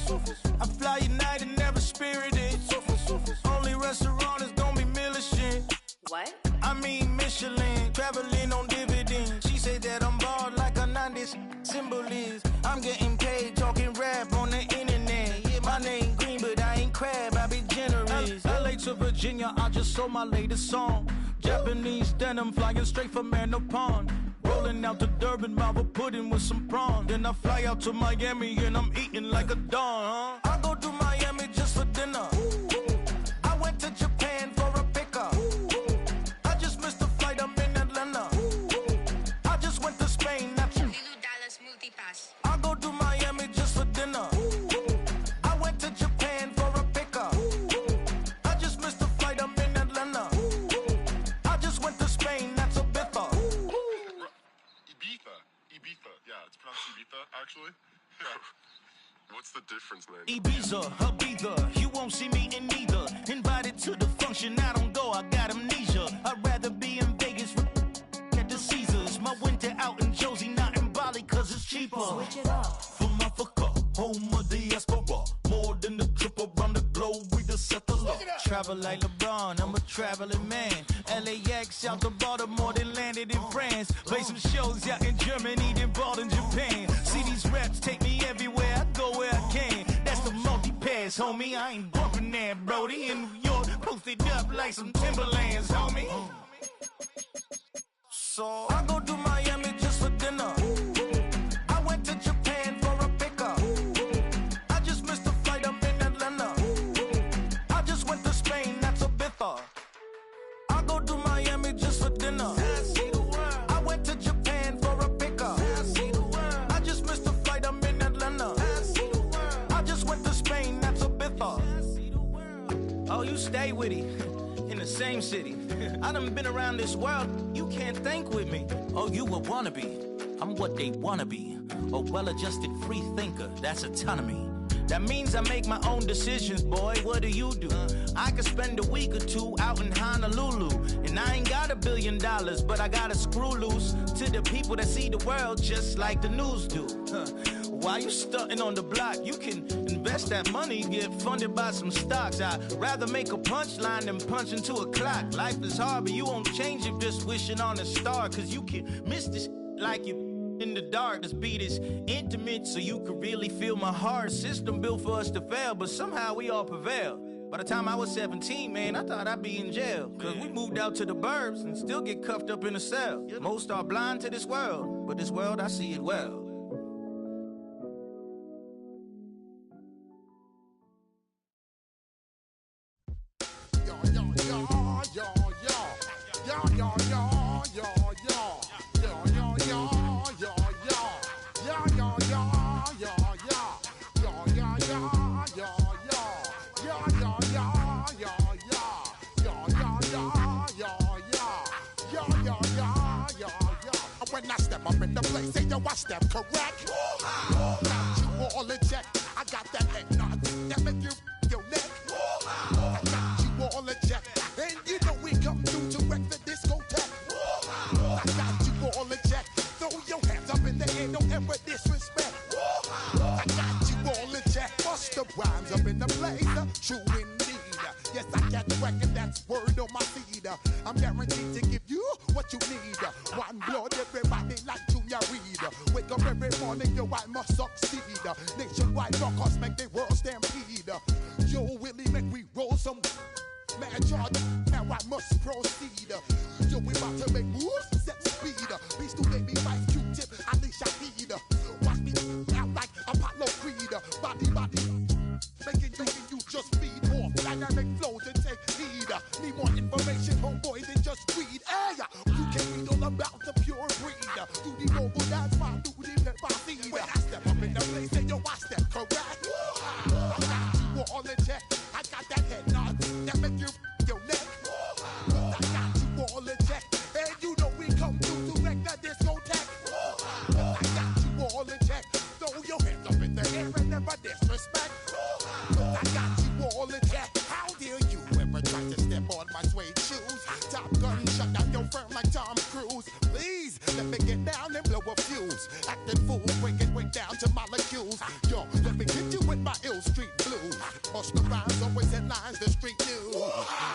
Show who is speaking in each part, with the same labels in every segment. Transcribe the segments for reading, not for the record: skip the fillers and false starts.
Speaker 1: I fly United, never spirited. Only restaurant is gonna be Michelin.
Speaker 2: What?
Speaker 1: I mean Michelin, traveling on dividends. She said that I'm bald like a 90s symbol is. I'm getting paid, talking rap on the internet. Yeah, my name green, but I ain't crab, I be generous. LA to Virginia, I just sold my latest song. Japanese denim, flying straight from Manapon. Rolling out to Durban, Marble pudding with some prawn. Then I fly out to Miami and I'm eating like a don, I go to Miami just for dinner. I went to Japan for a pickup. I just missed the flight, I'm in Atlanta. I just went to Spain, that's
Speaker 2: Lulu Dallas Multipass.
Speaker 1: I go to Miami just for dinner. I went to Japan for a pickup. I just missed the flight, I'm in Atlanta. I just went to Spain, that's a biffa.
Speaker 3: Ibiza. Yeah, it's pronounced Ibiza, actually. Yeah. What's the difference, man?
Speaker 1: Ibiza, Ibiza, you won't see me in neither. Invited to the function, I don't go, I got amnesia. I'd rather be in Vegas at the Caesars. My winter out in Josie, not in Bali, cause it's cheaper.
Speaker 2: Switch it up.
Speaker 1: From Africa, home of the diaspora. More than the trip around the globe, we just set the law. Travel like LeBron, I'm a traveling man. LAX out to Baltimore, then landed in France. Play some shows out in Germany, then bought in Japan. See these reps take me everywhere, I go where I can. That's the multi-pass, homie, I ain't bumping that, Brody. In New York, posted up like some Timberlands, homie. So I go to Miami just for dinner. I went to Japan for a pickup. I just missed the flight, I'm in Atlanta. I just went to Spain, that's a biffa. I go to Miami just for dinner. I went to Japan for a pickup. I just missed the flight, I'm in Atlanta. I just went to Spain, that's a biffa. Oh, you stay with it. In the same city. I done been around this world, you can't think with me. Oh, you a wannabe, I'm what they wanna be. A well-adjusted free thinker, that's autonomy. That means I make my own decisions, boy, what do you do? I could spend a week or two out in Honolulu. And I ain't got $1 billion, but I got a screw loose to the people that see the world just like the news do. While you stunting on the block, you can invest that money, get funded by some stocks. I'd rather make a punchline than punch into a clock. Life is hard, but you won't change it just wishing on a star. Cause you can miss this like you in the dark. This beat is intimate, so you can really feel my heart. System built for us to fail, but somehow we all prevail. By the time I was 17, man, I thought I'd be in jail. Cause we moved out to the burbs and still get cuffed up in a cell. Most are blind to this world, but this world, I see it well.
Speaker 4: When I step up in the place, say yo, I step correct. Got you all in check. I got that head nod that make you your neck. I got you all in check, and you know we come through to wreck the discotheque. I got you all in check. Throw your hands up in the air, don't ever disrespect. I got you all in check. Bust the rhymes up in the blazer, true indeed. Yes, I got the record, that's word on my feed. I'm guaranteed to give you what you need. One blood, everybody like Junior Reed. Wake up every morning, yo, I must succeed. Nationwide rockers make the world stampede. Yo, Willie, make we roll some mad charge. Now I must proceed. Yo, we about to make moves, set speed. Beats to baby, Vice Q-tip, Alicia Heed. Watch me out like Apollo Creed. Body, making you just feed more dynamic flows and take heed. Need more information, homeboy, than just read. Hey, you can read all about the pure breed. Do the mobile dance, fine, do the pepper seed. When I step up in the place, say yo, I step correct. I got you all in check. I got that head nod that make you your neck. I got you all in check, and you know we come through to wreck the discotheque. I got you all in check. Throw your hands up in the air and never disrespect. Bust the rhymes, always headlines, the street news.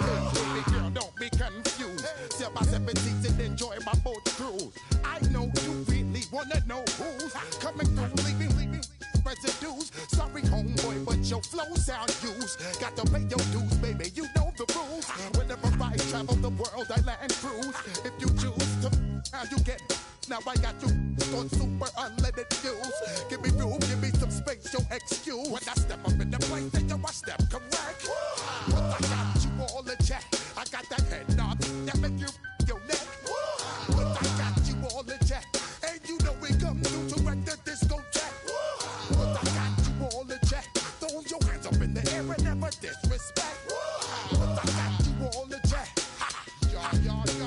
Speaker 4: Hey, baby girl, don't be confused. 7 by 17 and enjoy my boat cruise. I know you really wanna know who's coming through, leaving residues. Sorry, homeboy, but your flow sound used. Got to pay your dues, baby, you know the rules. Whenever I travel the world, I land cruise. If you choose to, how you get. Now I got you on super unlimited views. Give me room, give me some space, your excuse. When I step up in the place, then I step correct. But I got you all in check. I got that head nod that make you your neck. But I got you all in check. And you know we come through to wreck the discotheque. But I got you all in check. Throw your hands up in the air and never disrespect. But I got you all in check.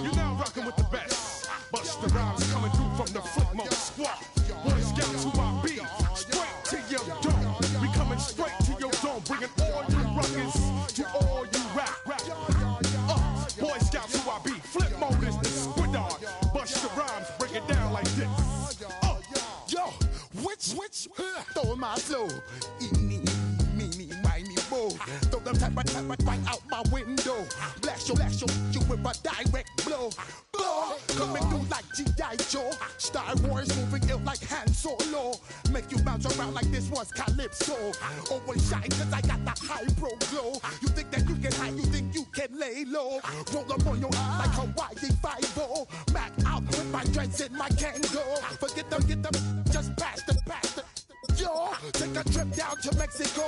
Speaker 5: You're now rocking with the best. Bust the rhymes coming through from the Flipmode squad. Boy Scouts who I be. Straight to your dome. We coming straight to your dome. Bringing all you rockers to all you rap. Boy Scouts who I be. Flipmode is the squid on. Bust the rhymes, break it down like this.
Speaker 4: Yo, which, throw my flow. Eeny, meeny, miny, mo. Throw them type right out my window. Blast you with a direct blow. Coming through like G.I. Joe. Star Wars moving ill like Han Solo. Make you bounce around like this was Calypso. Always shine cause I got the high pro glow. You think that you can hide, you think you can lay low. Roll up on your eyes like Hawaii 5-0. Mac out with my dreads in my Kango. Forget them, get them, just pass the. Yo, take a trip down to Mexico.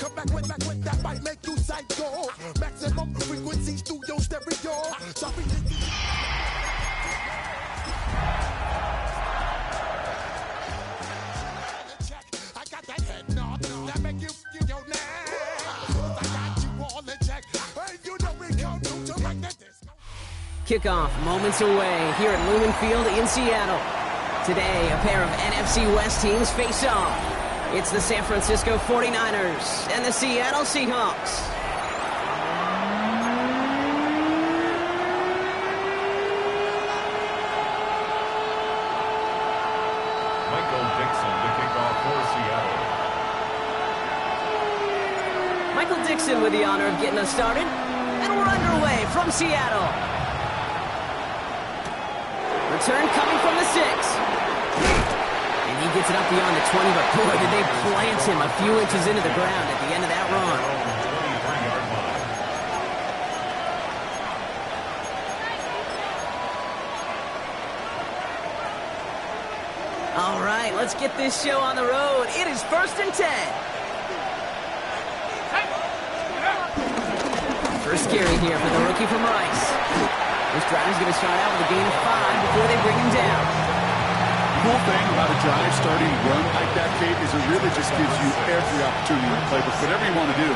Speaker 4: Come back with that might make you psycho. Maximum frequency studio stereo. Sorry. I got that head nod that make you your neck. I got you all in check. And you know we come to like that disco.
Speaker 6: Kickoff moments away here at Lumen Field in Seattle. Today, a pair of NFC West teams face off. It's the San Francisco 49ers and the Seattle Seahawks.
Speaker 5: Michael Dixon to kick off for Seattle.
Speaker 6: Michael Dixon with the honor of getting us started. And we're underway from Seattle. Return coming from the 6. And he gets it up beyond the 20, but boy, did they plant him a few inches into the ground at the end of that run. All right, let's get this show on the road. It is 1st and 10. First carry here for the rookie from Rice. This drive is going to start out with a gain of 5 before they bring him down.
Speaker 7: The cool thing about a drive starting run like that, Kate, is it really just gives you every opportunity to play with whatever you want to do.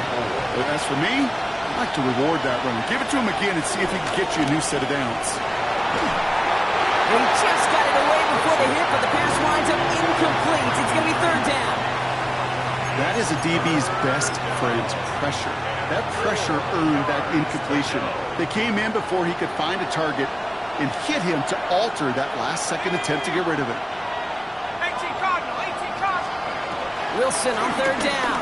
Speaker 7: But as for me, I like to reward that run. Give it to him again and see if he can get you a new set of downs.
Speaker 6: They just got it away before they hit, but the pass winds up incomplete. It's going to be 3rd down.
Speaker 7: That is a DB's best friend, pressure. That pressure earned that incompletion. They came in before he could find a target and hit him to alter that last-second attempt to get rid of it.
Speaker 5: 18 Cardinal.
Speaker 6: Wilson on 3rd down.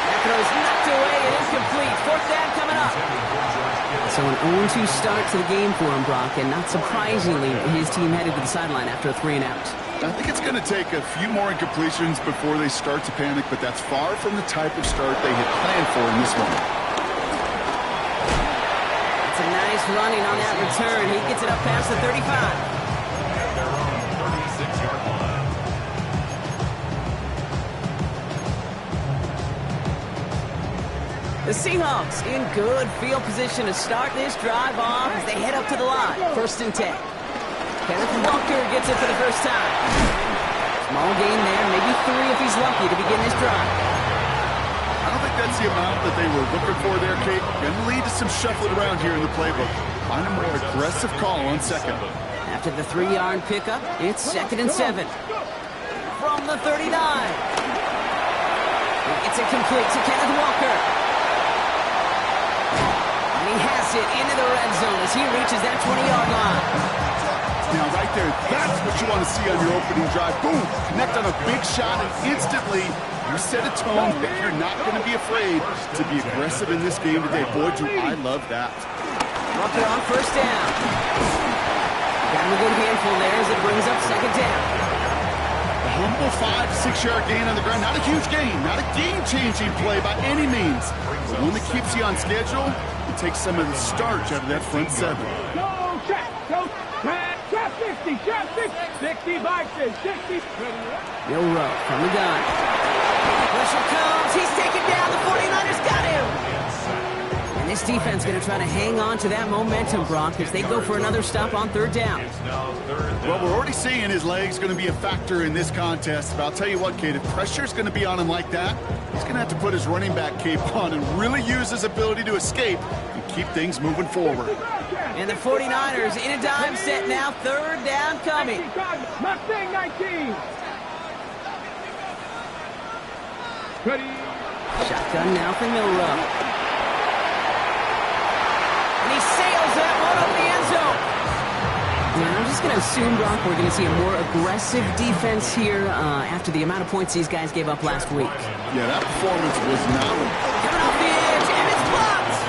Speaker 6: That throw's knocked away and incomplete. 4th down coming up. So an 0-2 start to the game for him, Brock, and not surprisingly, his team headed to the sideline after a 3-and-out.
Speaker 7: I think it's going to take a few more incompletions before they start to panic, but that's far from the type of start they had planned for in this one.
Speaker 6: It's a nice running on that return. He gets it up past the 35.
Speaker 5: They're on the 36-yard line.
Speaker 6: The Seahawks in good field position to start this drive off as they head up to the line. 1st and 10. Kenneth Walker gets it for the first time. Small gain there, maybe 3 if he's lucky to begin this drive.
Speaker 7: I don't think that's the amount that they were looking for there, Kate. Going to lead to some shuffling around here in the playbook. Find a more aggressive call on 2nd.
Speaker 6: After the 3-yard pickup, it's 2nd and 7. From the 39. It's it complete to Kenneth Walker. And he has it into the red zone as he reaches that 20-yard line.
Speaker 7: Now, right there, that's what you want to see on your opening drive. Boom! Connect on a big shot, and instantly you set a tone that you're not going to be afraid to be aggressive in this game today. Boy, do I love that.
Speaker 6: Walker on first down. Got him a good handful there as it brings up second down.
Speaker 7: A humble 5 to 6 yard gain on the ground. Not a huge gain, not a game-changing play by any means. But one that keeps you on schedule and takes some of the starch out of that front seven.
Speaker 8: Go, check, go, check 60, check 60 boxes, 60.
Speaker 6: Bill Rowe from the gun. Pressure comes. He's taken down. The 49ers got him. And this defense going to try to hang on to that momentum, Brock, as they go for another stop on third down.
Speaker 7: Well, we're already seeing his legs going to be a factor in this contest. But I'll tell you what, Kate, if pressure's going to be on him like that, he's going to have to put his running back cape on and really use his ability to escape and keep things moving forward.
Speaker 6: And the 49ers in a dime set now. Third down coming.
Speaker 8: Mustang 19. Ready.
Speaker 6: Shotgun now for Milrow. And he sails that one up the end zone. Now, I'm just going to assume, Brock, we're going to see a more aggressive defense here after the amount of points these guys gave up last week.
Speaker 7: Yeah, that performance was not...
Speaker 6: Coming off the edge, and it's blocked.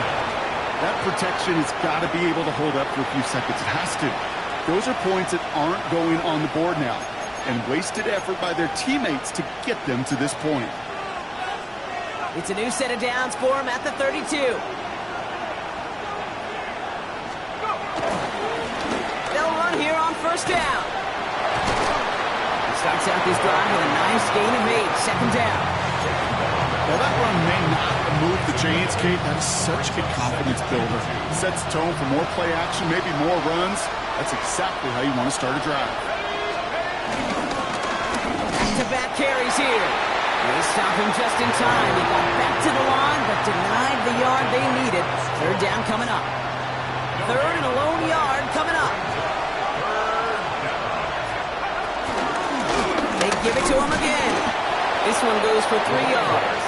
Speaker 7: That protection has got to be able to hold up for a few seconds. It has to. Those are points that aren't going on the board now, and wasted effort by their teammates to get them to this point.
Speaker 6: It's a new set of downs for him at the 32. They'll run here on first down. He starts out this drive with a nice gain of 8, second down.
Speaker 7: Well, that run may not move the chains, Kate. That is such a confidence builder. Sets the tone for more play action, maybe more runs. That's exactly how you want to start a drive.
Speaker 6: Back-to-back carries here. They stop him just in time. He got back to the line, but denied the yard they needed. Third down coming up. Third and a lone yard coming up. They give it to him again. This one goes for 3 yards.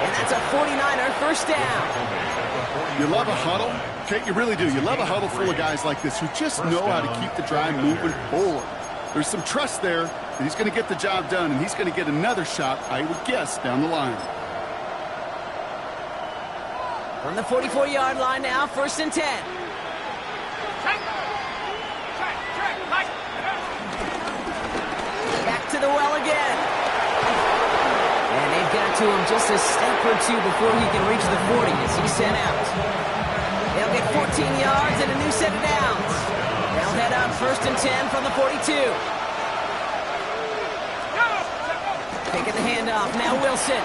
Speaker 6: And that's a 49er first down.
Speaker 7: You love a huddle? Kate, you really do. You love a huddle full of guys like this who just know how to keep the drive moving forward. There's some trust there that he's going to get the job done, and he's going to get another shot, I would guess, down the line.
Speaker 6: On the 44-yard line now, first and 10. Back to the well again. And they've got to him just a step or two before he can reach the 40 as he's sent out. They'll get 14 yards and a new set of downs. They'll head up first and 10 from the 42. Taking the handoff, now Wilson.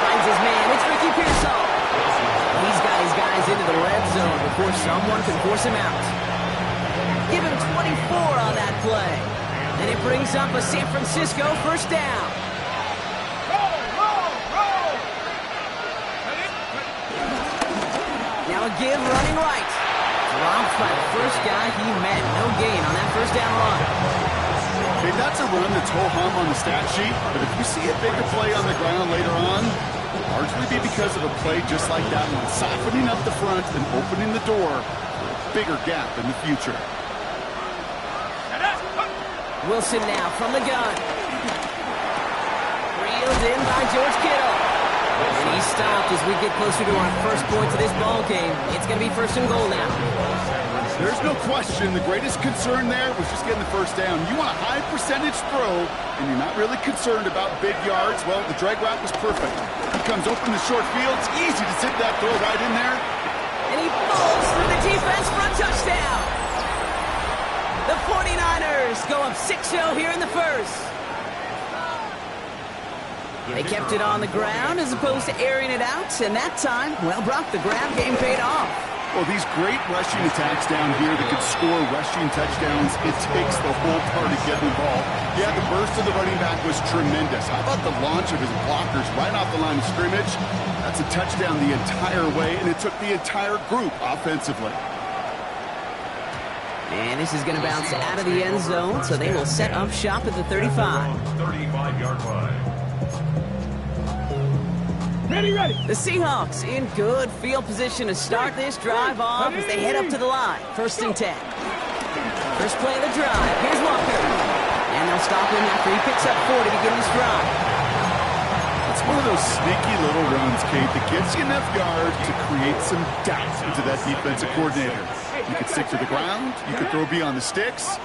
Speaker 6: Finds his man, it's Ricky Pearsall. He's got his guys into the red zone before someone can force him out. Give him 24 on that play. And it brings up a San Francisco first down. Now a give running right. Dropped by the first guy he met. No gain on that first down run.
Speaker 7: Okay, that's a run that's ho-hum on the stat sheet, but if you see a bigger play on the ground later on, it'll largely be because of a play just like that one, softening up the front and opening the door for a bigger gap in the future.
Speaker 6: Wilson now from the gun. Reeled in by George Kittle. And he's stopped as we get closer to our first point of this ball game. It's going to be first and goal now.
Speaker 7: There's no question the greatest concern there was just getting the first down. You want a high percentage throw, and you're not really concerned about big yards. Well, the drag route was perfect. He comes open the short field. It's easy to zip that throw right in there.
Speaker 6: And he falls through the defense for a touchdown. The 49ers go up 6-0 here in the first. They kept it on the ground as opposed to airing it out, and that time, well, Brock, the grab game paid off.
Speaker 7: Well, these great rushing attacks down here that could score rushing touchdowns, it takes the whole party getting involved. Yeah, the burst of the running back was tremendous. How about the launch of his blockers right off the line of scrimmage? That's a touchdown the entire way, and it took the entire group offensively.
Speaker 6: And this is going to bounce out of the end zone, so they will set up shop at the 35.
Speaker 9: 35-yard line.
Speaker 8: Ready, ready.
Speaker 6: The Seahawks in good field position to start this drive off as they head up to the line. 1st and 10. First play of the drive. Here's Walker. And they'll stop him after he picks up 4 to begin his drive.
Speaker 7: It's one of those sneaky little runs, Kate, that gets you enough yards to create some doubt into that defensive coordinator. You could stick to the ground. You could throw beyond the sticks.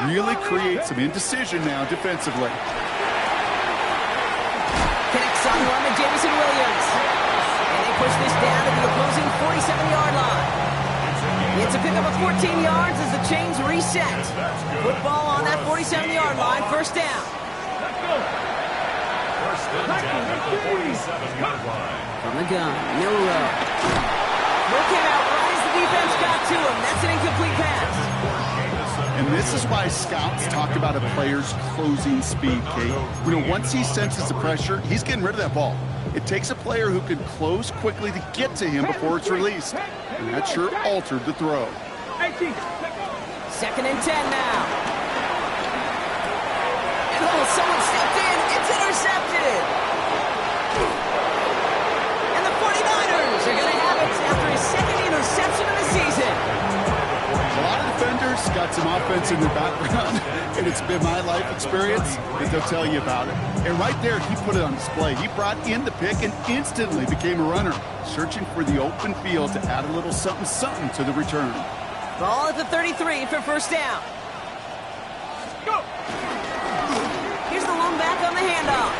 Speaker 7: Really create some indecision now defensively.
Speaker 6: Connects on one to Jameson Williams. And they push this down to the opposing 47-yard line. It's a pickup of 14 yards as the chains reset. Football on that 47-yard line, 1st down.
Speaker 8: Let's go.
Speaker 6: From the gun, Milrow. Looking out right as the defense got to him. That's an incomplete pass.
Speaker 7: And this is why scouts talk about a player's closing speed, Kate. You know, once he senses the pressure, he's getting rid of that ball. It takes a player who can close quickly to get to him before it's released. And that sure altered the throw.
Speaker 6: 2nd and 10 now. And someone stepped in. It's intercepted. And the 49ers are going to have it after his 2nd interception of the season.
Speaker 7: A lot of defenders got some offense in their background, and it's been my life experience that they'll tell you about it. And right there, he put it on display. He brought in the pick and instantly became a runner, searching for the open field to add a little something-something to the return.
Speaker 6: Ball at the 33 for 1st down.
Speaker 8: Go.
Speaker 6: Here's the lone back on the handoff.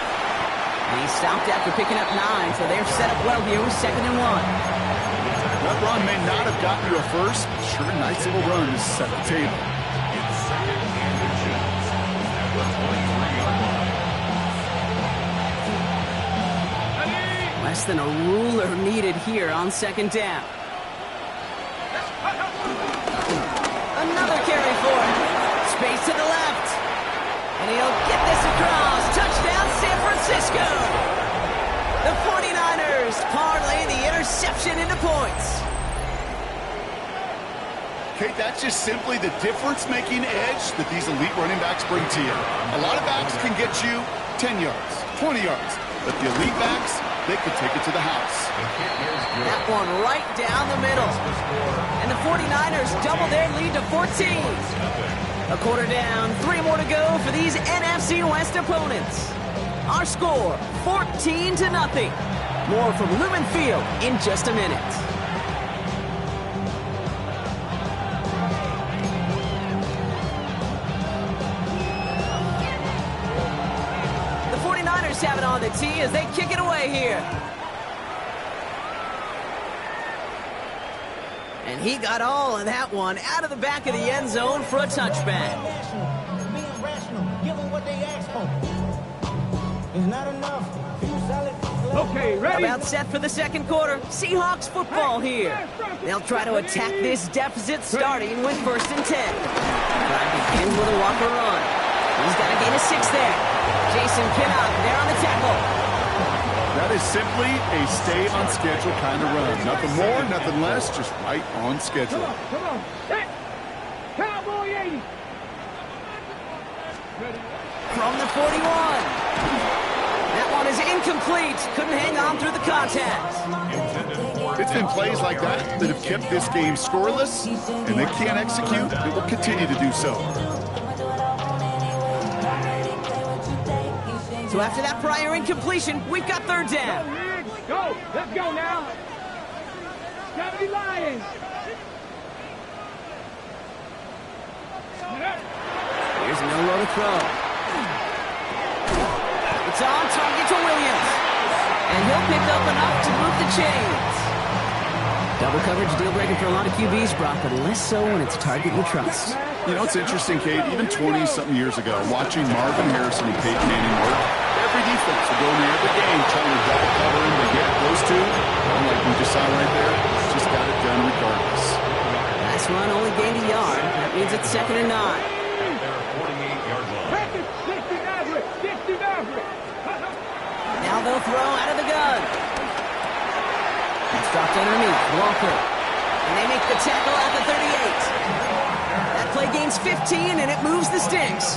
Speaker 6: And he stopped after picking up 9, so they're set up well here with 2nd and 1.
Speaker 7: That run may not have gotten you a first, but sure a nice little run to set the table.
Speaker 6: Less than a ruler needed here on 2nd down. Another carry for him. Space to the left. And he'll get this across. Touchdown, San Francisco. The 49ers parlay the interception into points.
Speaker 7: Kate, that's just simply the difference-making edge that these elite running backs bring to you. A lot of backs can get you 10 yards, 20 yards, but the elite backs, they can take it to the house.
Speaker 6: That one right down the middle. And the 49ers double their lead to 14. A quarter down, 3 more to go for these NFC West opponents. Our score, 14-0. More from Lumen Field in just a minute. The 49ers have it on the tee as they kick it away here. And he got all of that one out of the back of the end zone for a touchback.
Speaker 9: Being rational, give them what they ask for. It's not enough.
Speaker 8: Okay, ready?
Speaker 6: About set for the 2nd quarter. Seahawks football here. They'll try to attack this deficit starting with 1st and 10. Drive begins with a Walker run. He's got a gain of 6 there. Jason Kinnock there on the tackle.
Speaker 7: That is simply a stay-on-schedule kind of run. Nothing more, nothing less, just right on schedule.
Speaker 8: Come on. Set. Cowboy 80.
Speaker 6: From the 41. That one is incomplete. Couldn't hang on through the contact.
Speaker 7: It's been plays like that that have kept this game scoreless, and they can't execute. It will continue to do so.
Speaker 6: So after that prior incompletion, we've got 3rd down.
Speaker 8: Go. Let's go now. County Lions.
Speaker 6: Here's Milrow to throw. It's on target to Williams. And he'll pick up enough to move the chains. Double coverage deal breaker for a lot of QBs, Brock, but less so when it's a target you trust.
Speaker 7: You know, it's interesting, Kate, even 20-something years ago, watching Marvin Harrison and Peyton Manning work, every defense would go in there every game trying to double cover him, but yet those two, like we just saw right there, just got it done regardless.
Speaker 6: Last run only gained a yard. That means it's 2nd and 9. Now they'll throw out of the gun. It's dropped underneath. Walker. And they make the tackle at the 38. That play gains 15, and it moves the sticks.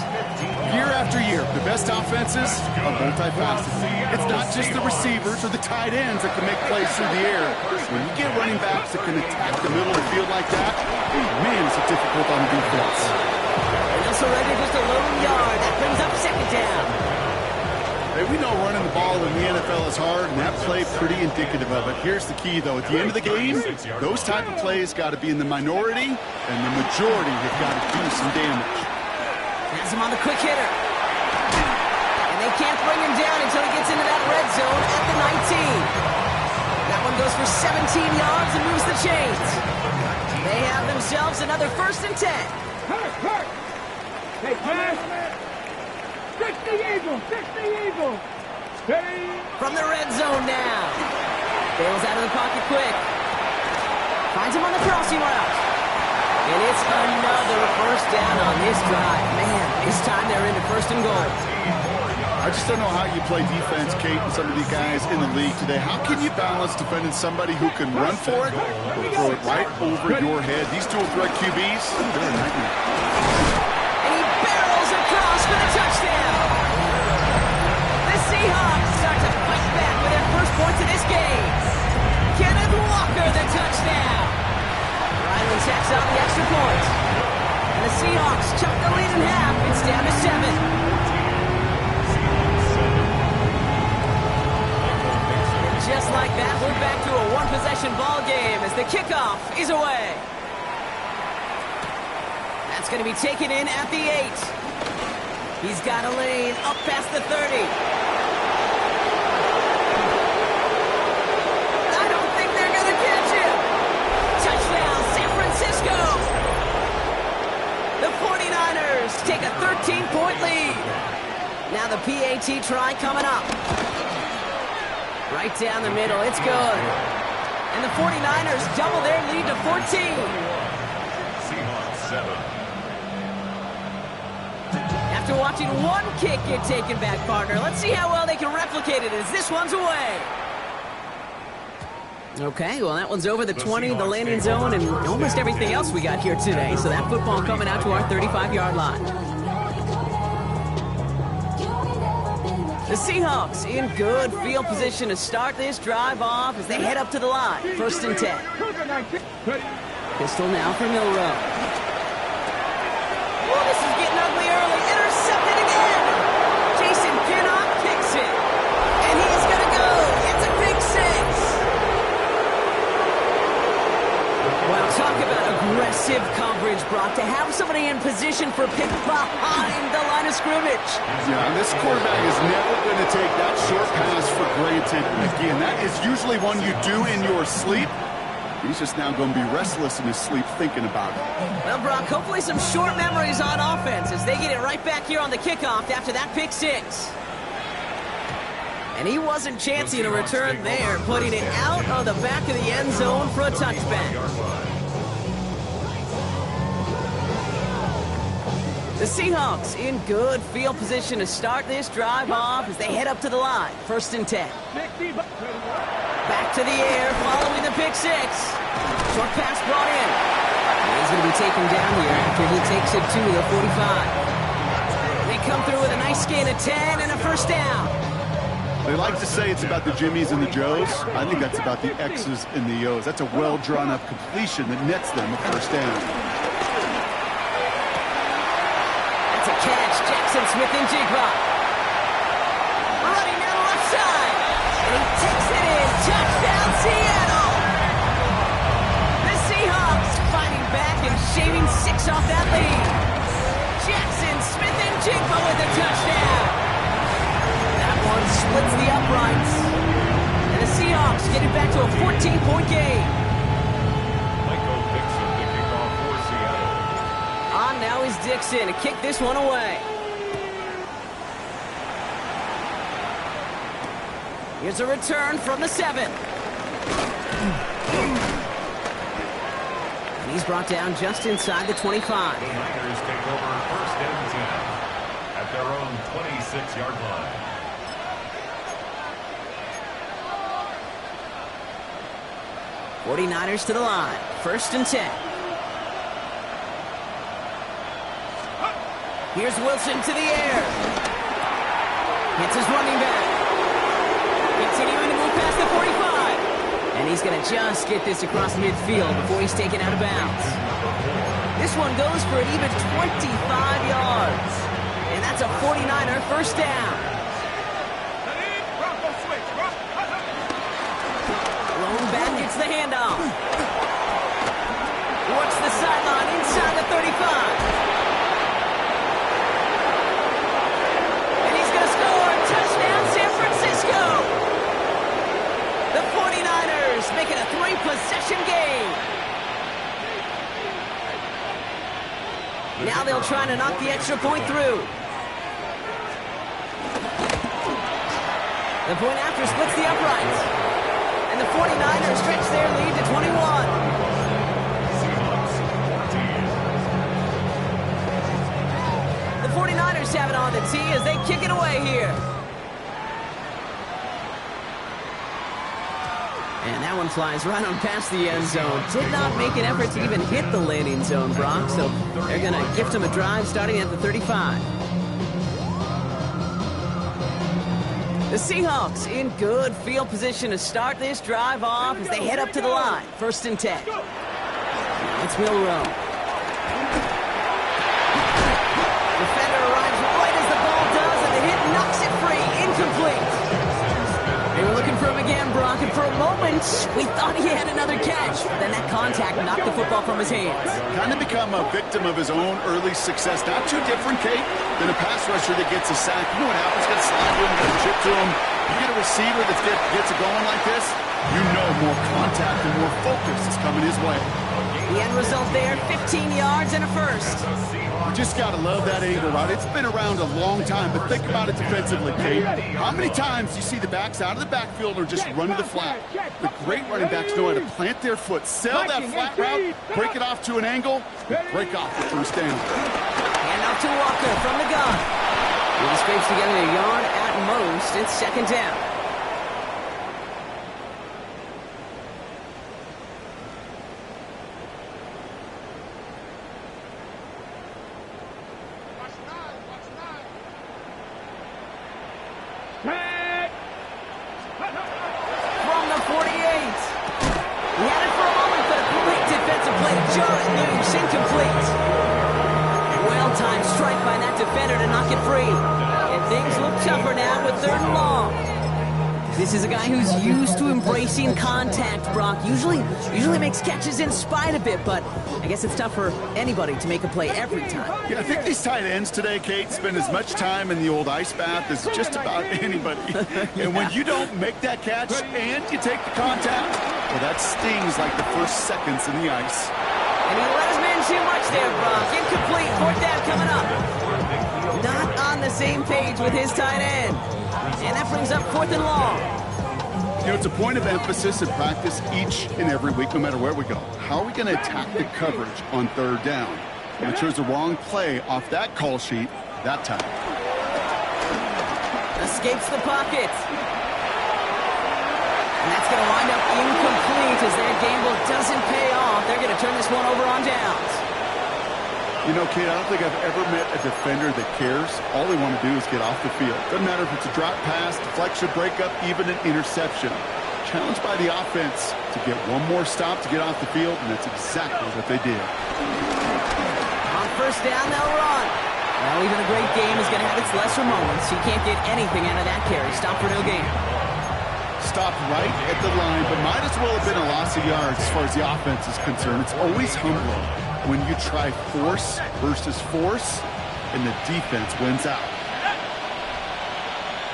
Speaker 7: Year after year, the best offenses are multifaceted. It's not just the receivers or the tight ends that can make plays through the air. When you get running backs that can attack the middle of the field like that, man, it's difficult on defense.
Speaker 6: And also ready just a lone yard. That brings up second down.
Speaker 7: Hey, we know running the ball in the NFL is hard, and that play pretty indicative of it. Here's the key, though. At the end of the game, those type of plays got to be in the minority, and the majority have got to do some damage.
Speaker 6: Has him on the quick hitter. And they can't bring him down until he gets into that red zone at the 19. That one goes for 17 yards and moves the chains. They have themselves another 1st and 10.
Speaker 8: Hurt! Hey, pass! 60 Eagles! Steady!
Speaker 6: From the red zone now. Bails out of the pocket quick. Finds him on the crossing route. And it's another 1st down on this drive. Man, this time they're into 1st and goal.
Speaker 7: I just don't know how you play defense, Kate, and some of these guys in the league today. How can you balance defending somebody who can run for it or throw it right over your head? These dual threat QBs, they're a nightmare.
Speaker 6: And he barrels across for the touchdown. The Seahawks start to fight back with their first points of this game. Kenneth Walker, the touchdown. Riley tacks on the extra point. And the Seahawks chuck the lead in half. It's down to 7. Just like that, we're back to a one-possession ball game as the kickoff is away. That's going to be taken in at the 8. He's got a lane up past the 30. I don't think they're going to catch him. Touchdown, San Francisco. The 49ers take a 13-point lead. Now the PAT try coming up. Right down the middle, it's good. And the 49ers double their lead to 14.
Speaker 5: Seahawks 7.
Speaker 6: After watching one kick get taken back, partner, let's see how well they can replicate it as this one's away. Okay, well, that one's over the 20, the landing zone, and almost everything else we got here today. So that football coming out to our 35-yard line. The Seahawks in good field position to start this drive off as they head up to the line. 1st and 10. Pistol now for Milrow. Oh, this is getting ugly early. Intercepted again. Jason Pinnock kicks it. And he's going to go. It's a big 6. Well, talk about aggressive coverage, Brock, to have somebody in position for pick behind the line of scrimmage.
Speaker 7: Yeah, this quarterback is never going to take that short pass for granted. Again, that is usually one you do in your sleep. He's just now going to be restless in his sleep thinking about it.
Speaker 6: Well, Brock, hopefully some short memories on offense as they get it right back here on the kickoff after that pick 6. And he wasn't chancing a return there, putting it out of the back of the end zone for a touchback. The Seahawks in good field position to start this drive off as they head up to the line. 1st and 10. Back to the air following the pick 6. Short pass brought in. And he's going to be taken down here after he takes it to the 45. They come through with a nice gain of 10 and a 1st down.
Speaker 7: They like to say it's about the Jimmies and the Joes. I think that's about the X's and the O's. That's a well-drawn-up completion that nets them a 1st down.
Speaker 6: That's a catch. Jackson Smith-Njigba. Running down the left side. And he takes it in. Touchdown, Seattle. The Seahawks fighting back and shaving 6 off that lead. Jackson Smith-Njigba with a touchdown. One splits the uprights. And the Seahawks getting back to a 14-point game.
Speaker 5: Michael Dixon to kick off for Seattle.
Speaker 6: On now is Dixon to kick this one away. Here's a return from the 7. And he's brought down just inside the 25.
Speaker 5: The Niners take over 1st and 10 at their own 26-yard line.
Speaker 6: 49ers to the line. 1st and 10. Here's Wilson to the air. Hits his running back. Continuing to move past the 45. And he's going to just get this across midfield before he's taken out of bounds. This one goes for an even 25 yards. And that's a 49er first down. Lone back gets the handoff. Works the sideline inside the 35. And he's going to score. Touchdown, San Francisco. The 49ers make it a 3-possession game. Now they'll try to knock the extra point through. The point after splits the uprights. And the 49ers stretch their lead to 21. The 49ers have it on the tee as they kick it away here. And that one flies right on past the end zone. Did not make an effort to even hit the landing zone, Brock. So they're going to gift him a drive starting at the 35. The Seahawks in good field position to start this drive off as they head up to the line. 1st and 10. Now it's Milroe. Defender arrives right as the ball does, and the hit knocks it free. Incomplete. They were looking for him again, Brock, and for a moment, we thought he had another catch. But then that contact knocked the football from his hands.
Speaker 7: Kind of become a victim of his own early success. Not too different, Kate, than a pass rusher that gets a sack. You know what happens? Got to slide to him, got to chip to him. You get a receiver that gets it going like this, you know more contact and more focus is coming his way.
Speaker 6: The end result there, 15 yards and a first.
Speaker 7: You just got to love that angle route. It's been around a long time, but think about it defensively, Kate. How many times do you see the backs out of the backfield or just run to the flat? The great running backs know how to plant their foot, sell that flat route, break it off to an angle, break off the first down.
Speaker 6: And off to Walker from the gun. He scrapes together a yard at most. It's 2nd down. From the 48. He had it for a moment, but a great defensive play to jar it loose. Incomplete. Well-timed strike by that defender to knock it free. And things look tougher now with 3rd and long. This is a guy who's used to embracing contact, Brock. Usually makes catches in spite of it, but I guess it's tough for anybody to make a play every time.
Speaker 7: Yeah, I think these tight ends today, Kate, spend as much time in the old ice bath as just about anybody. And when you don't make that catch and you take the contact, well, that stings like the first seconds in the ice.
Speaker 6: And he let his man too much there, Brock. Incomplete. 4th down coming up. Not on the same page with his tight end. And that brings up 4th and long.
Speaker 7: You know, it's a point of emphasis in practice each and every week, no matter where we go. How are we going to attack the coverage on 3rd down? And I chose the wrong play off that call sheet that time.
Speaker 6: Escapes the pocket. And that's going to wind up incomplete as their gamble doesn't pay off. They're going to turn this one over on downs.
Speaker 7: You know, Kate, I don't think I've ever met a defender that cares. All they want to do is get off the field. Doesn't matter if it's a drop pass, deflection, breakup, even an interception. Challenged by the offense to get one more stop to get off the field, and that's exactly what they did.
Speaker 6: On 1st down, they'll run. Well, even a great game is going to have its lesser moments. You can't get anything out of that carry. Stop for no gain.
Speaker 7: Stopped right at the line, but might as well have been a loss of yards as far as the offense is concerned. It's always humbling when you try force versus force, and the defense wins out.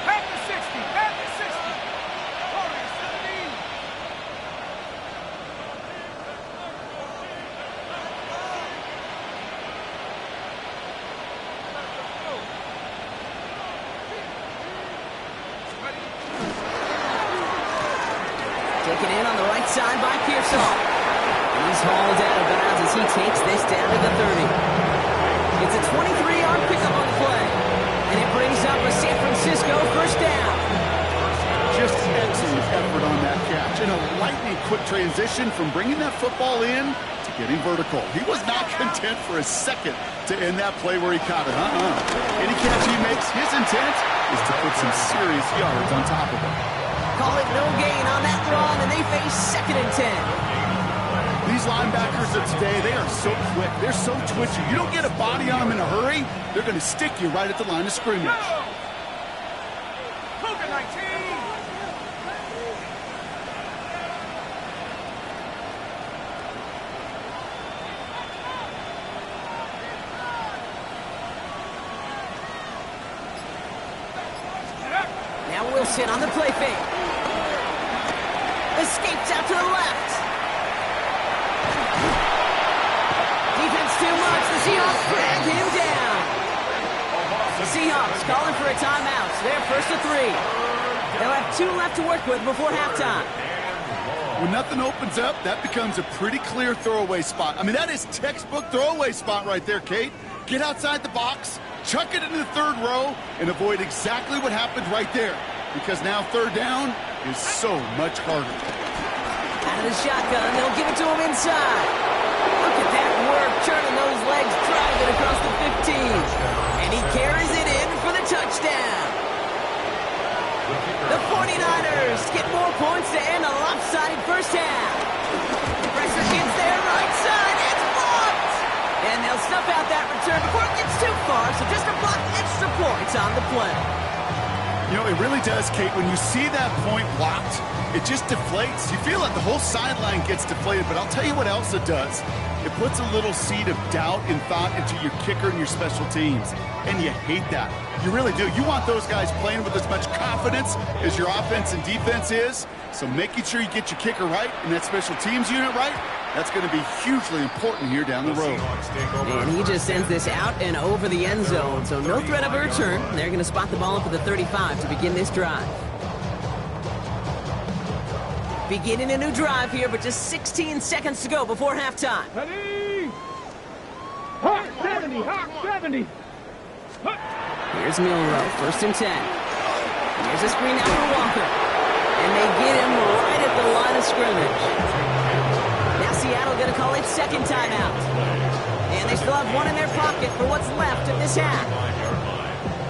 Speaker 8: Back to 60, back to 60. Warriors 17.
Speaker 6: Taken in on the right side by Pearsall. He's hauled out of bounds as he takes this down to the 30. It's a 23-yard pickup on the play. And it brings up a San Francisco 1st down.
Speaker 7: Just excellent effort on that catch. And a lightning quick transition from bringing that football in to getting vertical. He was not content for a second to end that play where he caught it. Any catch he makes, his intent is to put some serious yards on top of it.
Speaker 6: Call it no gain on that run, and they face 2nd and 10.
Speaker 7: These linebackers of today, they are so quick. They're so twitchy. You don't get a body on them in a hurry, they're going to stick you right at the line of scrimmage.
Speaker 6: Now Wilson on the play fake. Escapes out to the left. Defense too much. The Seahawks drag him down. The Seahawks calling for a timeout. They're 1st and 3. They'll have 2 left to work with before halftime.
Speaker 7: When nothing opens up, that becomes a pretty clear throwaway spot. I mean, that is textbook throwaway spot right there, Kate. Get outside the box, chuck it into the 3rd row, and avoid exactly what happened right there. Because now 3rd down is so much harder.
Speaker 6: Out of the shotgun, they'll give it to him inside. Look at that work, turning those legs, driving across the 15. And he carries it in for the touchdown. The 49ers get more points to end a lopsided first half. Pressure gets there, right side, it's blocked! And they'll snuff out that return before it gets too far, so just a block extra points on the play.
Speaker 7: You know, it really does, Kate. When you see that point blocked, it just deflates. You feel like the whole sideline gets deflated, but I'll tell you what else it does. It puts a little seed of doubt and thought into your kicker and your special teams, and you hate that. You really do. You want those guys playing with as much confidence as your offense and defense is, so making sure you get your kicker right and that special teams unit right, that's going to be hugely important here down the road.
Speaker 6: And he just sends this out and over the end zone, so no threat of a return. They're going to spot the ball up at the 35 to begin this drive. Beginning a new drive here, but just 16 seconds to go before halftime.
Speaker 8: Ready? Hawk 70, Hawk 70.
Speaker 6: Here's Milroe, 1st and 10. Here's a screen out for Walker. And they get him right at the line of scrimmage. Now Seattle going to call it 2nd timeout. And they still have 1 in their pocket for what's left of this half.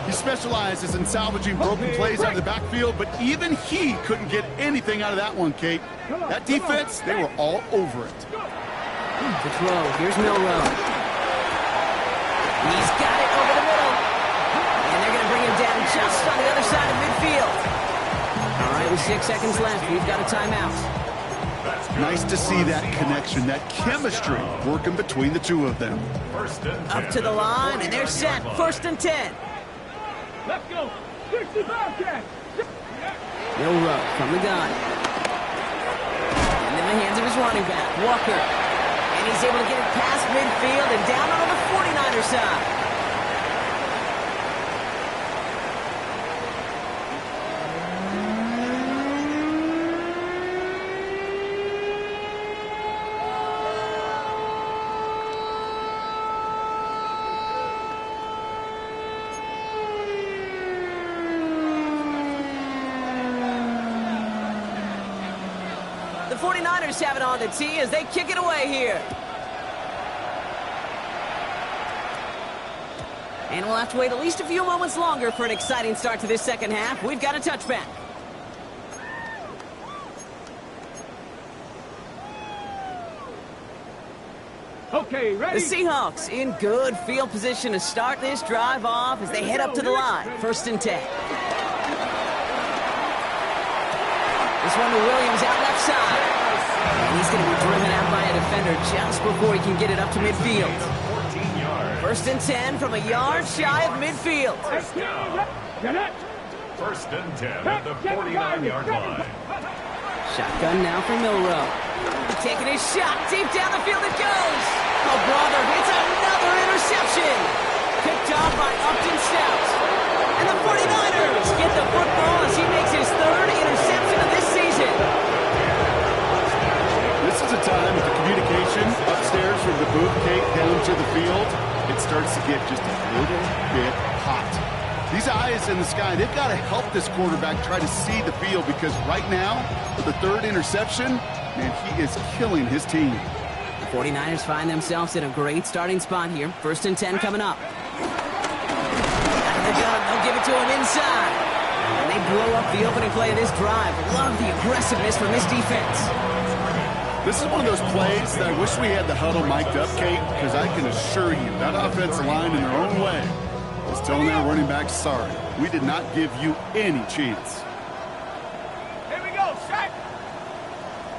Speaker 7: He specializes in salvaging broken plays out of the backfield, but even he couldn't get anything out of that one, Kate. That defense, they were all over it.
Speaker 6: To throw, here's Milroe. He's got it over the middle. And they're going to bring him down just on the other side of midfield. All right, with 6 seconds left, we've got a timeout.
Speaker 7: Nice to see that connection, that chemistry working between the two of them.
Speaker 6: Up to the line, and they're set. 1st and 10.
Speaker 8: Let's go. 60 Bobcats.
Speaker 6: Milroe from the gun. And in the hands of his running back, Walker. And he's able to get it past midfield and down on the 49er side. The 49ers have it on the tee as they kick it away here. And we'll have to wait at least a few moments longer for an exciting start to this second half. We've got a touchback.
Speaker 8: Okay, ready?
Speaker 6: The Seahawks in good field position to start this drive off as they head up to the line. 1st and 10. This one to Williams out left side. And he's going to be driven out by a defender just before he can get it up to midfield. 1st and 10 from a yard shy of midfield.
Speaker 10: 1st and 10 at the 49-yard line.
Speaker 6: Shotgun now for Milroe. Taking his shot deep down the field it goes. Oh, brother, it's another interception. Picked off by Upton Stout. And the 49ers get the football as he makes his 3rd interception of this season.
Speaker 7: This is a time with the communication upstairs from the booth gate down to the field, it starts to get just a little bit hot. These eyes in the sky, they've got to help this quarterback try to see the field because right now, with the 3rd interception, Man, he is killing his team.
Speaker 6: The 49ers find themselves in a great starting spot here. 1st and 10 coming up. Out of the gun, they'll give it to him inside. And they blow up the opening play of this drive. Love the aggressiveness from this defense.
Speaker 7: This is one of those plays that I wish we had the huddle mic'd up, Kate, because I can assure you that offensive line in their own way is telling their running back, sorry, we did not give you any chance.
Speaker 8: Here we go, set.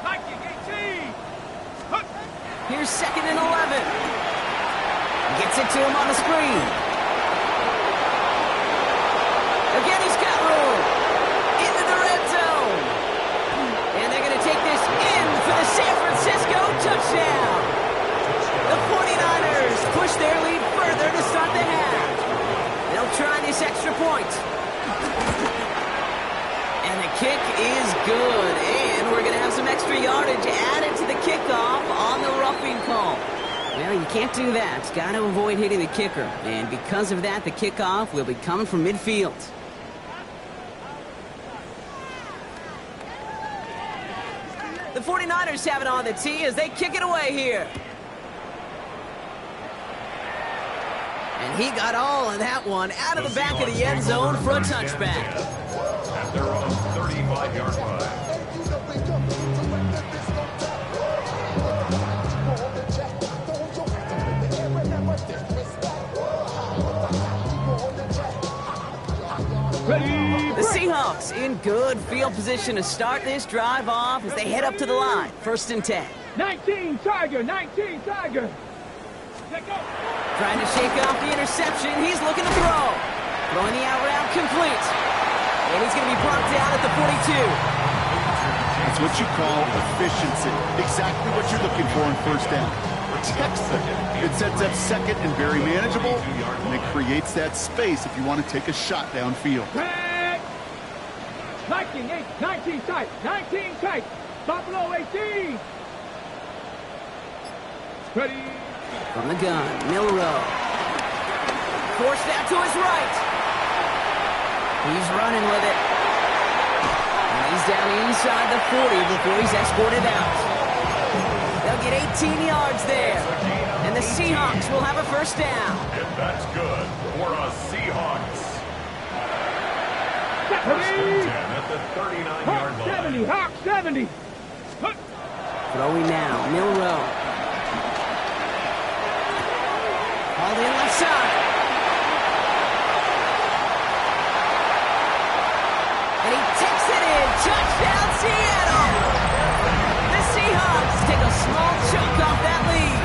Speaker 8: Viking 18. Hook.
Speaker 6: Here's 2nd and 11. Gets it to him on the screen. Again, he's got room. Into the red zone. And they're going to take this in for the San Francisco touchdown. The 49ers push their lead further to start the half. They'll try this extra point. And the kick is good. And we're going to have some extra yardage added to the kickoff on the roughing call. Well, you can't do that. Got to avoid hitting the kicker. And because of that, the kickoff will be coming from midfield. The 49ers have it on the tee as they kick it away here. And he got all of that one out of the back of the end zone for a touchback.
Speaker 10: At their own 35-yard line.
Speaker 6: The Seahawks in good field position to start this drive off as they head up to the line. 1st and 10.
Speaker 8: 19 Tiger, 19 Tiger. Let go.
Speaker 6: Trying to shake off the interception. He's looking to throw. Throwing the out route complete. And he's going to be brought down at the 42.
Speaker 7: It's what you call efficiency. Exactly what you're looking for in 1st down. Protects them. It sets up 2nd and very manageable, and it creates that space if you want to take a shot downfield.
Speaker 8: 19 tight, 19 tight. Buffalo 18. Ready.
Speaker 6: From the gun, Milrow. Forced out to his right. He's running with it. And he's down inside the 40 before he's escorted out. They'll get 18 yards there. And the Seahawks will have a 1st down.
Speaker 10: And that's good for us Seahawks.
Speaker 8: Ready.
Speaker 10: 1st and 10 at the 39-yard line.
Speaker 8: 70, Hawk 70. Hook.
Speaker 6: Throwing now, Milrow. All the left side. And he takes it in. Touchdown, Seattle. The Seahawks take a small chunk off that lead.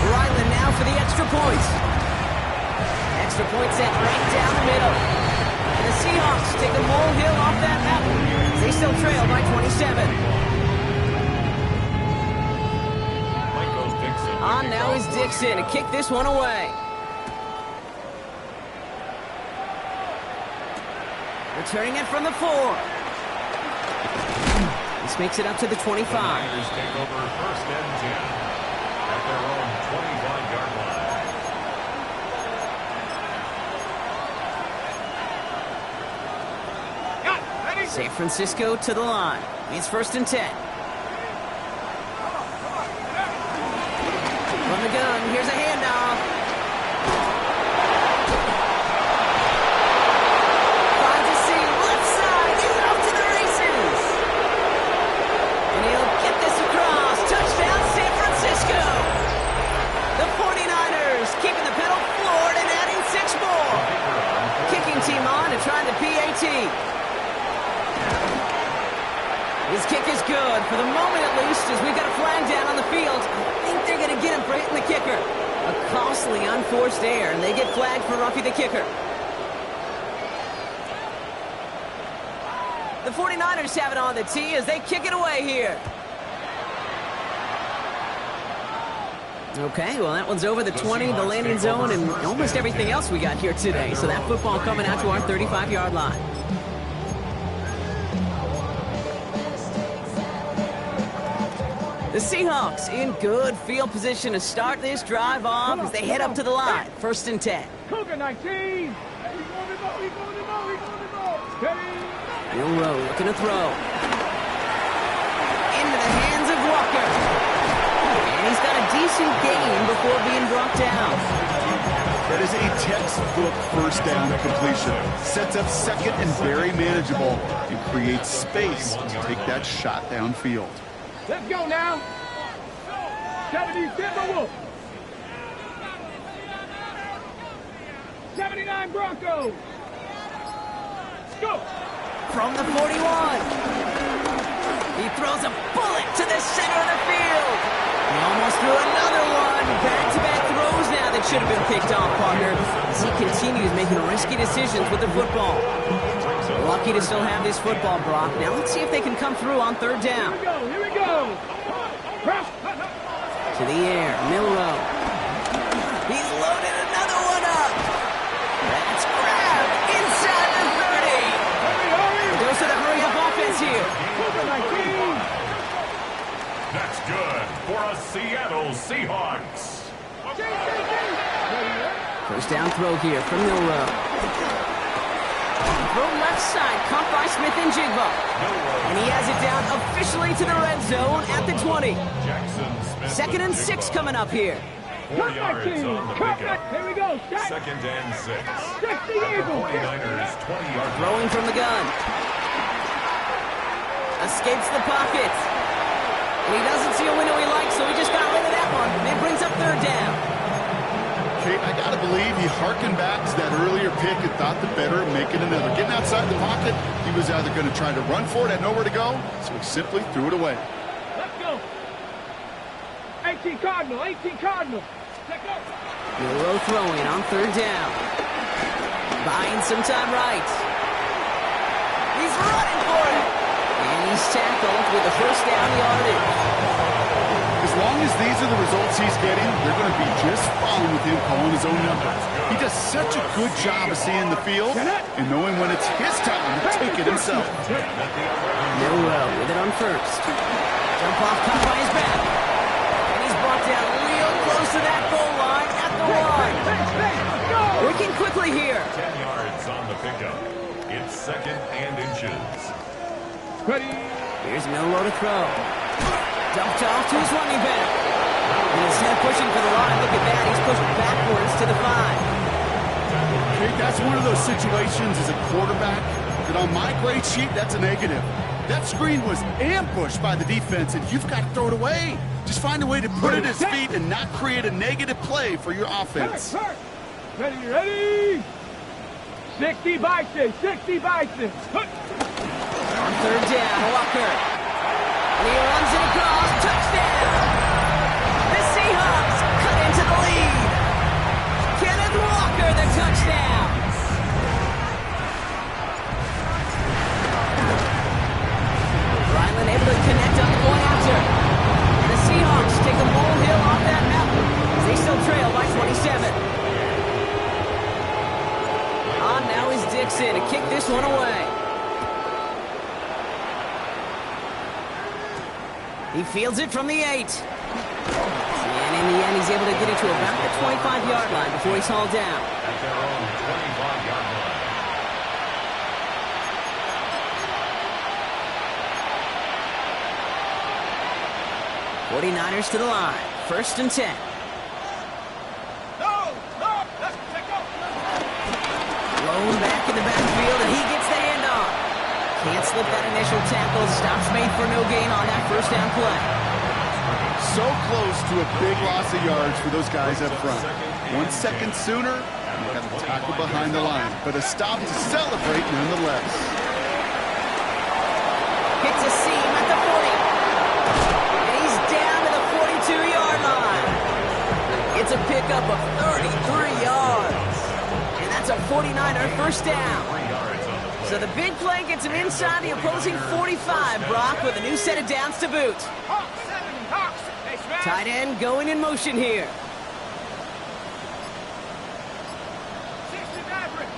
Speaker 6: Ryland now for the extra point. Extra point set right down the middle. And the Seahawks take a molehill off that mountain. They still trail by 27. On now is Dixon to kick this one away. Returning it from the 4. This makes it up to the 25.
Speaker 10: The Niners take over 1st and 10 at their own 25-yard line.
Speaker 6: San Francisco to the line. It's 1st and 10. From the gun, here's a handoff. Finds a seam, left side, he's off to the races. And he'll get this across. Touchdown, San Francisco. The 49ers keeping the pedal floored and adding 6 more. Kicking team on and trying the PAT. His kick is good, for the moment at least, as we've got a flag down on the field. I think they're going to get him for hitting the kicker. A costly unforced error, and they get flagged for roughing the kicker. The 49ers have it on the tee as they kick it away here. Okay, well, that one's over the 20, the landing zone, and almost everything else we got here today. So that football coming out to our 35-yard line. The Seahawks in good field position to start this drive off as they head up to the line. 1st and 10.
Speaker 8: Cougar 19.
Speaker 6: Milrow looking to throw. Into the hands got a decent gain before being brought down.
Speaker 7: That is a textbook first down completion. Sets up second and very manageable and creates space to take that shot downfield.
Speaker 8: Let's go now. 70 Timberwolves. 79 Broncos. Let's go.
Speaker 6: From the 41. He throws a bullet to the center of the field. He almost threw another one. Back-to-back throws now that should have been picked off, partner, as he continues making risky decisions with the football. Lucky to still have this football, Brock. Now let's see if they can come through on third down.
Speaker 8: Here we go.
Speaker 6: To the air, Milroe. He's loaded another one up. That's grabbed inside the 30. Goes to the hurry-up offense here.
Speaker 10: That's good for a Seattle Seahawks.
Speaker 6: First down throw here from Milroe. Throw left side, caught by Smith and Jigba. And he has it down officially to the red zone at the 20. Second and 6 coming up here.
Speaker 10: 4 yards on the pickup.
Speaker 8: Here we go.
Speaker 10: Second and 6.
Speaker 8: 60 Eagles.
Speaker 10: 49ers 20-yard
Speaker 6: Throwing from the gun. Escapes the pocket. And he doesn't see a window he likes, so he just got rid of that one. And it brings up third down.
Speaker 7: Kate, I gotta believe he harkened back to that earlier pick and thought the better of making another. Getting outside the pocket, he was either going to try to run for it, had nowhere to go, so he simply threw it away.
Speaker 8: Let's go. 18 Cardinal. 18 Cardinal. Let's go.
Speaker 6: Milroe throwing on third down. Buying some time right. He's running for it. And he's tackled with a first down yardage.
Speaker 7: As long as these are the results he's getting, they're going to be just fine with him calling his own number. He does such a good job of seeing the field and knowing when it's his time to take it himself.
Speaker 6: Milroe with it on first. Jump off cut by his back. And he's brought down real close to that goal line at the 1. Working quickly here.
Speaker 10: 10 yards on the pickup. It's second and inches.
Speaker 8: Ready.
Speaker 6: Here's Milroe to throw. Dumped off to his running back. And instead of pushing for the line, look at that. He's pushed backwards to the 5.
Speaker 7: Kate, that's one of those situations as a quarterback that on my grade sheet, that's a negative. That screen was ambushed by the defense, and you've got to throw it away. Just find a way to put it at his feet and not create a negative play for your offense.
Speaker 8: Ready. 60 Bison. 60 Bison.
Speaker 6: On third down, Walker. And he runs it across. Touchdown! The Seahawks cut into the lead. Kenneth Walker, the touchdown. Ryland able to connect on the point after. And the Seahawks take a molehill off that mountain as they still trail by 27. On now is Dixon to kick this one away. He fields it from the 8. And in the end, he's able to get it to about the 25-yard line before he's hauled down.
Speaker 10: At their own 25-yard line.
Speaker 6: 49ers to the line. First and 10. Blown back in the backfield, and he gets the handoff. Can't slip that initial tackle. Stops made for no gain on that first down play.
Speaker 7: So close to a big loss of yards for those guys up front. 1 second sooner, and they got the tackle behind the line. But a stop to celebrate nonetheless.
Speaker 6: Hits a seam at the 40. And he's down to the 42-yard line. It's a pickup of 33 yards. And that's a 49er first down. So the big play gets him inside the opposing 45, Brock, with a new set of downs to boot. Tight end going in motion here.
Speaker 8: 60 Maverick.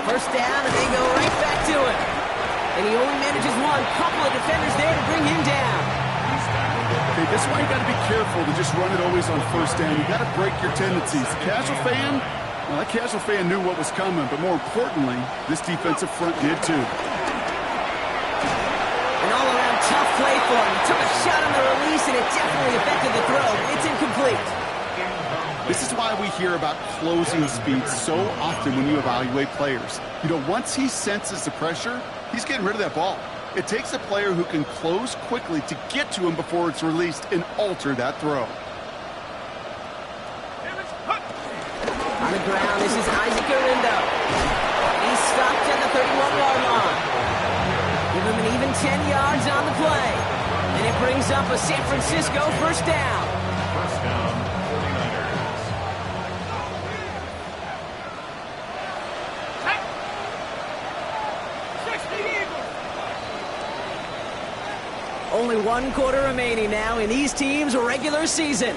Speaker 6: First down, and they go right back to it. And he only manages one. Couple of defenders there to bring him down.
Speaker 7: Okay, this is why you got to be careful to just run it always on first down. You got to break your tendencies. The casual fan, well, that casual fan knew what was coming, but more importantly, this defensive front did too.
Speaker 6: An all-around tough play for him. He took a shot on the release, and it definitely affected the throw. It's incomplete.
Speaker 7: This is why we hear about closing speed so often when you evaluate players. You know, once he senses the pressure, he's getting rid of that ball. It takes a player who can close quickly to get to him before it's released and alter that throw.
Speaker 6: On the ground, this is Isaac Garindo. He's stopped at the 31-yard line. Give him an even 10 yards on the play. And it brings up a San Francisco first down.
Speaker 10: First down, 49ers.
Speaker 6: Only one quarter remaining now in these teams' regular season.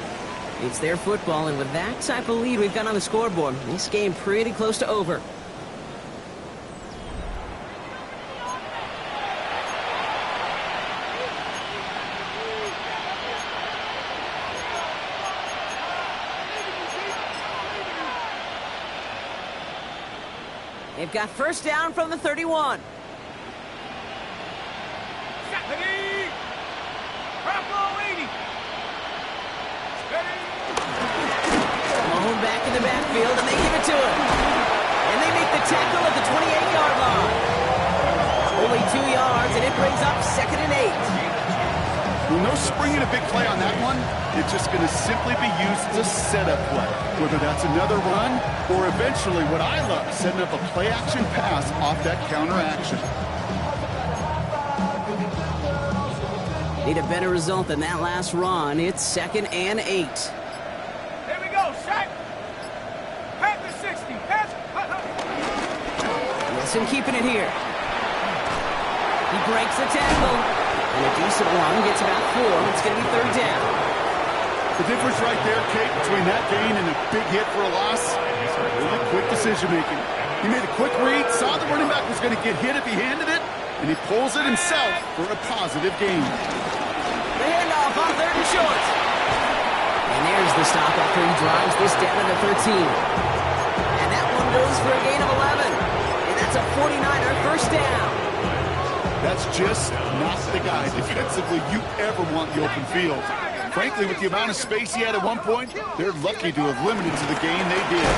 Speaker 6: It's their football, and with that type of lead we've got on the scoreboard, this game pretty close to over. They've got first down from the 31. Mahone back in the backfield, and they give it to him. And they make the tackle at the 28-yard line. Only 2 yards, and it brings up 2nd and 8.
Speaker 7: Well, no springing a big play on that one. It's just going to simply be used as a setup play. Whether that's another run, or eventually what I love, setting up a play-action pass off that counter-action.
Speaker 6: Need a better result than that last run. It's 2nd and 8.
Speaker 8: Here we go, Shaq. Pass the 60. Pass.
Speaker 6: Wilson keeping it here. He breaks the tackle. And a decent one, gets about 4. It's going to be 3rd down.
Speaker 7: The difference right there, Kate, between that gain and a big hit for a loss, really quick decision-making. He made a quick read, saw the running back was going to get hit if he handed it, and he pulls it himself for a positive gain.
Speaker 6: The handoff on 3rd and short. And there's the stop after he drives this down to the 13. And that one goes for a gain of 11. And that's a 49er first down.
Speaker 7: That's just not the guy defensively you ever want the open field. Frankly, with the amount of space he had at one point, they're lucky to have limited to the gain they did.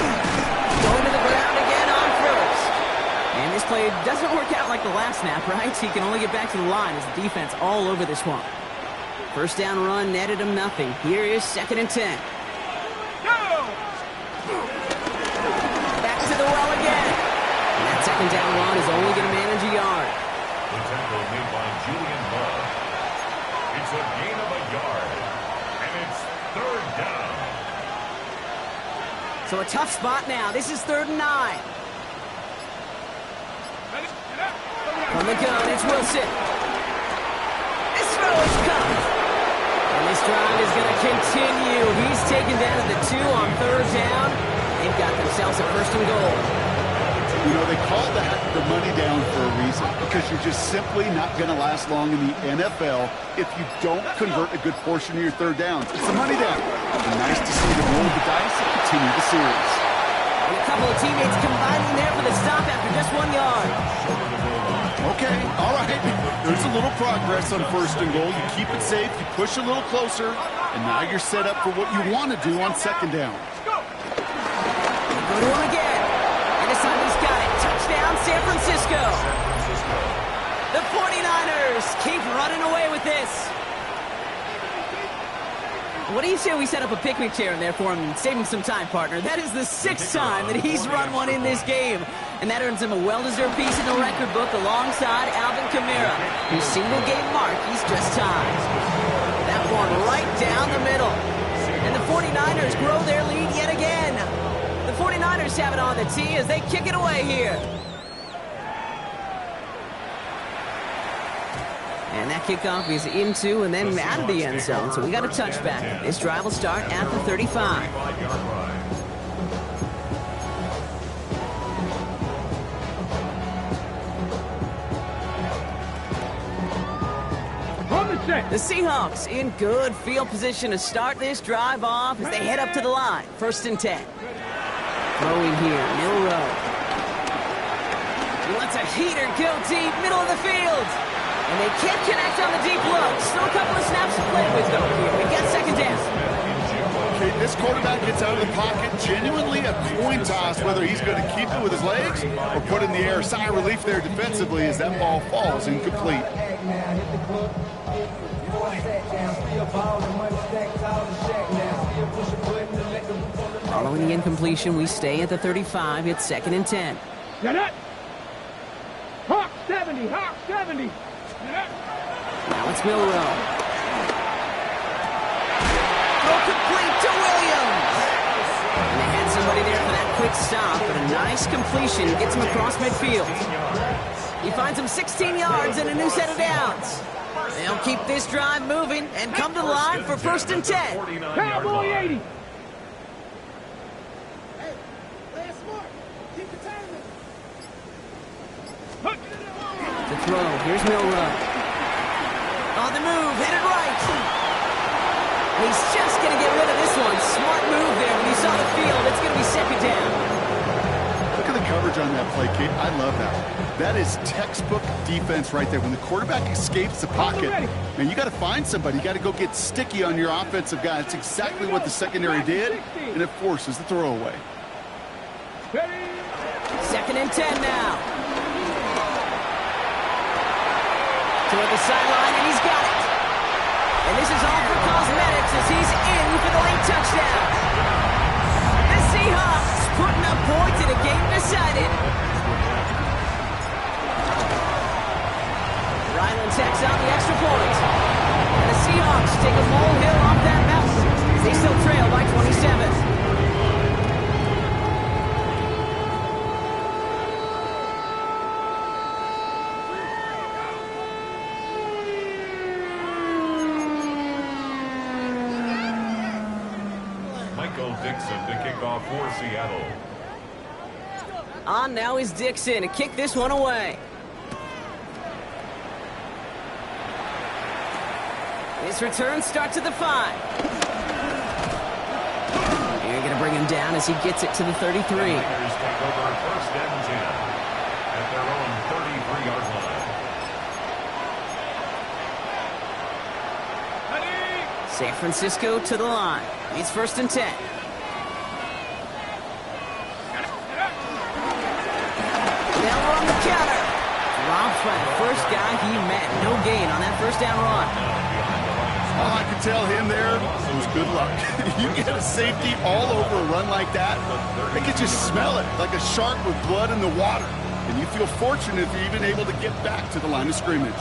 Speaker 6: Going to the ground again on first. And this play doesn't work out like the last snap, right? He can only get back to the line as the defense all over this one. First down run netted him nothing. Here is 2nd and 10. Back to the well again. And that 2nd down run is only going to manage a yard.
Speaker 10: The tackle made by Julian Love. It's a gain of a yard. And it's 3rd down.
Speaker 6: So a tough spot now. This is 3rd and 9. From the gun, it's Wilson. This throw is coming. And this drive is going to continue. He's taken down at the 2 on 3rd down. They've got themselves a 1st and goal.
Speaker 7: You know, they call that the money down for a reason, because you're just simply not going to last long in the NFL if you don't convert a good portion of your 3rd downs. It's the money down. And nice to see them roll the dice and continue the series.
Speaker 6: And a couple of teammates combining there for the stop after just 1 yard.
Speaker 7: Okay, all right. There's a little progress on 1st and goal. You keep it safe, you push a little closer, and now you're set up for what you want to do on 2nd down.
Speaker 6: Go to him again. And this time he's got it. Touchdown, San Francisco. The 49ers keep running away with this. What do you say we set up a picnic chair in there for him and save him some time, partner? That is the 6th time that he's run one in this game. And that earns him a well-deserved piece in the record book alongside Alvin Kamara, whose single-game mark he's just tied. That one right down the middle. And the 49ers grow their lead yet again. The 49ers have it on the tee as they kick it away here. And that kickoff is into and then out of the end zone. So we got a touchback. This drive will start at the 35. The Seahawks in good field position to start this drive off as they head up to the line. 1st and 10. Throwing here, Milroe. He lets a heater go deep, middle of the field. And they can't connect on the deep look. Still a couple of snaps to play with, though. Here, we've got second down.
Speaker 7: Okay, this quarterback gets out of the pocket, genuinely a coin toss whether he's going to keep it with his legs or put it in the air. Sigh of relief there defensively as that ball falls incomplete.
Speaker 6: Following the incompletion, we stay at the 35. It's 2nd and 10.
Speaker 8: Get it! Hawk 70! Hawk 70!
Speaker 6: Now it's Milroe. Throw complete to Williams. And they had somebody there for that quick stop, but a nice completion gets him across midfield. He finds him 16 yards and a new set of downs. They'll keep this drive moving and come to the line for 1st and 10.
Speaker 8: Cowboy 80!
Speaker 6: To throw, here's Milroe. On the move, headed right. He's just going to get rid of this one. Smart move there when he saw the field. It's going to be 2nd down.
Speaker 7: Look at the coverage on that play, Kate. I love that. That is textbook defense right there. When the quarterback escapes the pocket, man, you got to find somebody. You got to go get sticky on your offensive guy. That's exactly what the secondary did, and it forces the throwaway.
Speaker 6: 2nd and 10 now. Toward the sideline, and he's got it. And this is all for cosmetics as he's in for the late touchdown. The Seahawks putting up points in a game decided. Ryland tacks out the extra point. And the Seahawks take a molehill off that mountain. They still trail by 27.
Speaker 10: Dixon to kick off for Seattle.
Speaker 6: On now is Dixon to kick this one away. His return starts at the 5. You're going to bring him down as he gets it to the 33.
Speaker 10: The Niners take over 1st and 10 at their own 33-yard line.
Speaker 6: San Francisco to the line. It's 1st and 10. By the first guy he met. No gain on that 1st down run.
Speaker 7: All I can tell him there was good luck. You get a safety all over a run like that, they can just smell it like a shark with blood in the water. And you feel fortunate if you're even able to get back to the line of scrimmage.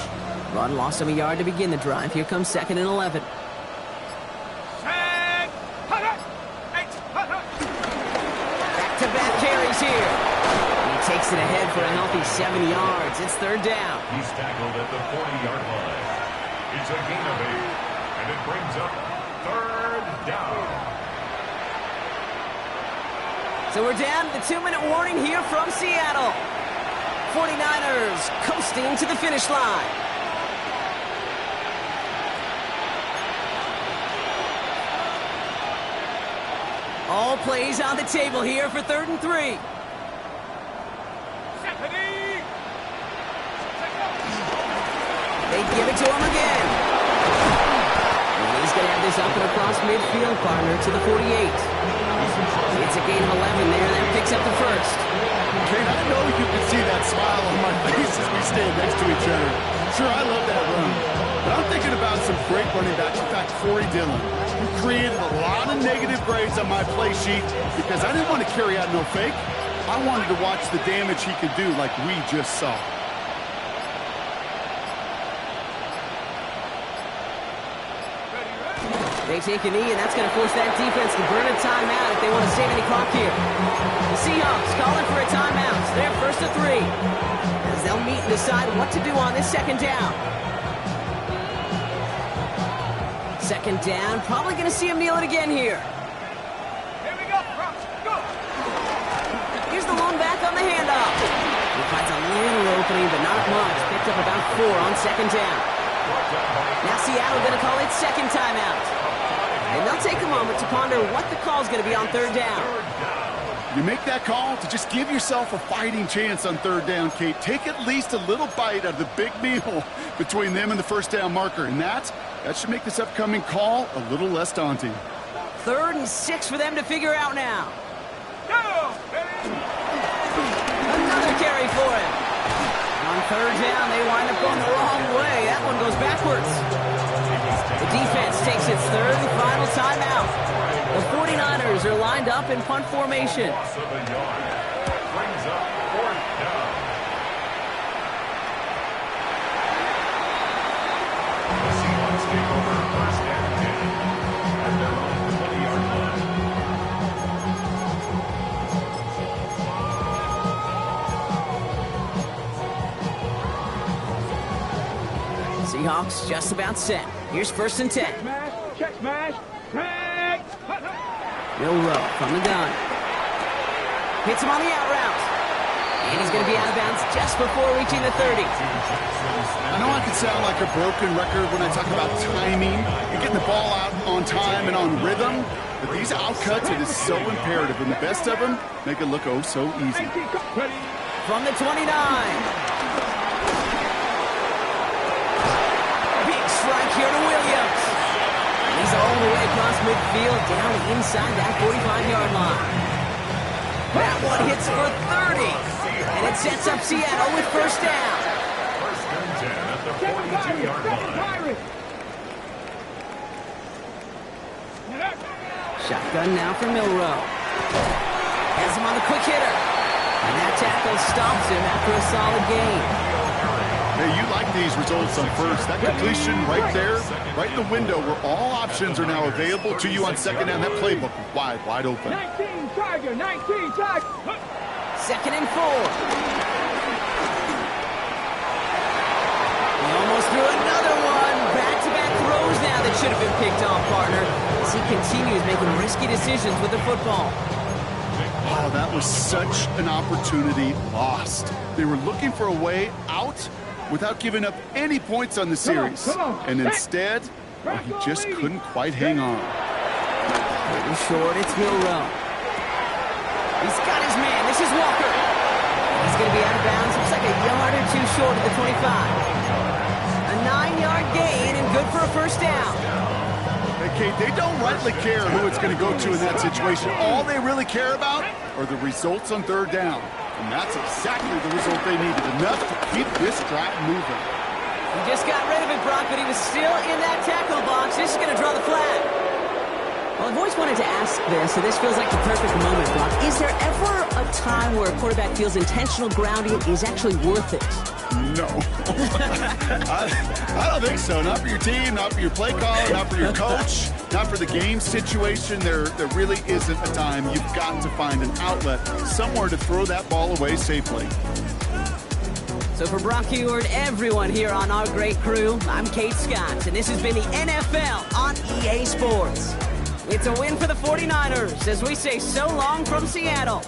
Speaker 6: Run lost him a yard to begin the drive. Here comes 2nd and 11. Back-to-back carries here. Takes it ahead for a healthy 7 yards. It's 3rd down.
Speaker 10: He's tackled at the 40-yard line. It's a gain of 8, and it brings up 3rd down.
Speaker 6: So we're down to the 2-minute warning here from Seattle. 49ers coasting to the finish line. All plays on the table here for 3rd and 3. They give it to him again. And he's going to have this up and across midfield, partner, to the 48. It's a gain of 11 there. That picks up the 1st.
Speaker 7: Kate, I know you can see that smile on my face as we stand next to each other. Sure, I love that run. But I'm thinking about some great running backs. In fact, Corey Dillon, who created a lot of negative grades on my play sheet because I didn't want to carry out no fake. I wanted to watch the damage he could do like we just saw.
Speaker 6: They take a knee, and that's going to force that defense to burn a timeout if they want to save any clock here. The Seahawks calling for a timeout. They're 1st to 3. As they'll meet and decide what to do on this 2nd down. 2nd down, probably going to see him kneel it again here.
Speaker 8: Here we go, go.
Speaker 6: Here's the lone back on the handoff. He finds a little opening, but not much. Picked up about 4 on 2nd down. Now Seattle going to call its 2nd timeout. And they'll take a moment to ponder what the call is going to be on 3rd down.
Speaker 7: You make that call to just give yourself a fighting chance on third down, Kate. Take at least a little bite out of the big meal between them and the first down marker. And that should make this upcoming call a little less daunting.
Speaker 6: 3rd and 6 for them to figure out now. Another carry for him. On 3rd down, they wind up going the wrong way. That one goes backwards. The defense takes its 3rd and final timeout. The 49ers are lined up in punt formation.
Speaker 10: Loss of a yard. Brings up 4th down. The Seahawks take over 1st and 10 at their own 20-yard line.
Speaker 6: Seahawks just about set. Here's 1st and 10.
Speaker 8: Check smash.
Speaker 6: Milroe from the gun. Hits him on the out route. And he's going to be out of bounds just before reaching the 30.
Speaker 7: I know I can sound like a broken record when I talk about timing and getting the ball out on time and on rhythm, but these outcuts, it is so imperative, and the best of them make it look oh so easy.
Speaker 6: From the 29. Big strike here to Williams. He's all the way across midfield, down inside that 45-yard line. That one hits for 30, and it sets up Seattle with 1st down.
Speaker 10: 1st and 10 at the 42-yard line.
Speaker 6: Shotgun now for Milroe. Has him on the quick hitter. And that tackle stops him after a solid gain.
Speaker 7: Hey, you like these results on 1st. That completion right there, right in the window where all options are now available to you on 2nd down. That playbook wide open.
Speaker 8: 19 Tiger, 19 Tiger.
Speaker 6: 2nd and 4. He almost threw another one. Back-to-back throws now that should have been picked off, partner, as he continues making risky decisions with the football.
Speaker 7: Oh, that was such an opportunity lost. They were looking for a way out without giving up any points on the series. And instead, well, he just couldn't quite hang on.
Speaker 6: Pretty short, it's Milroe. He's got his man. This is Walker. He's going to be out of bounds. Looks like a yard or 2 short of the 25. A 9-yard gain and good for a 1st down.
Speaker 7: Hey, Kate, they don't rightly care who it's going to go to in that situation. All they really care about are the results on 3rd down. And that's exactly the result they needed. Enough to keep this drive moving.
Speaker 6: He just got rid of it, Brock, but he was still in that tackle box. This is going to draw the flag. Well, I've always wanted to ask this, so this feels like the perfect moment, Brock. Is there ever a time where a quarterback feels intentional grounding is actually worth it?
Speaker 7: No. I don't think so. Not for your team, not for your play caller, not for your coach, not for the game situation. There really isn't a time. You've got to find an outlet, somewhere to throw that ball away safely.
Speaker 6: So for Brock Huard, everyone here on our great crew, I'm Kate Scott, and this has been the NFL on EA Sports. It's a win for the 49ers as we say so long from Seattle.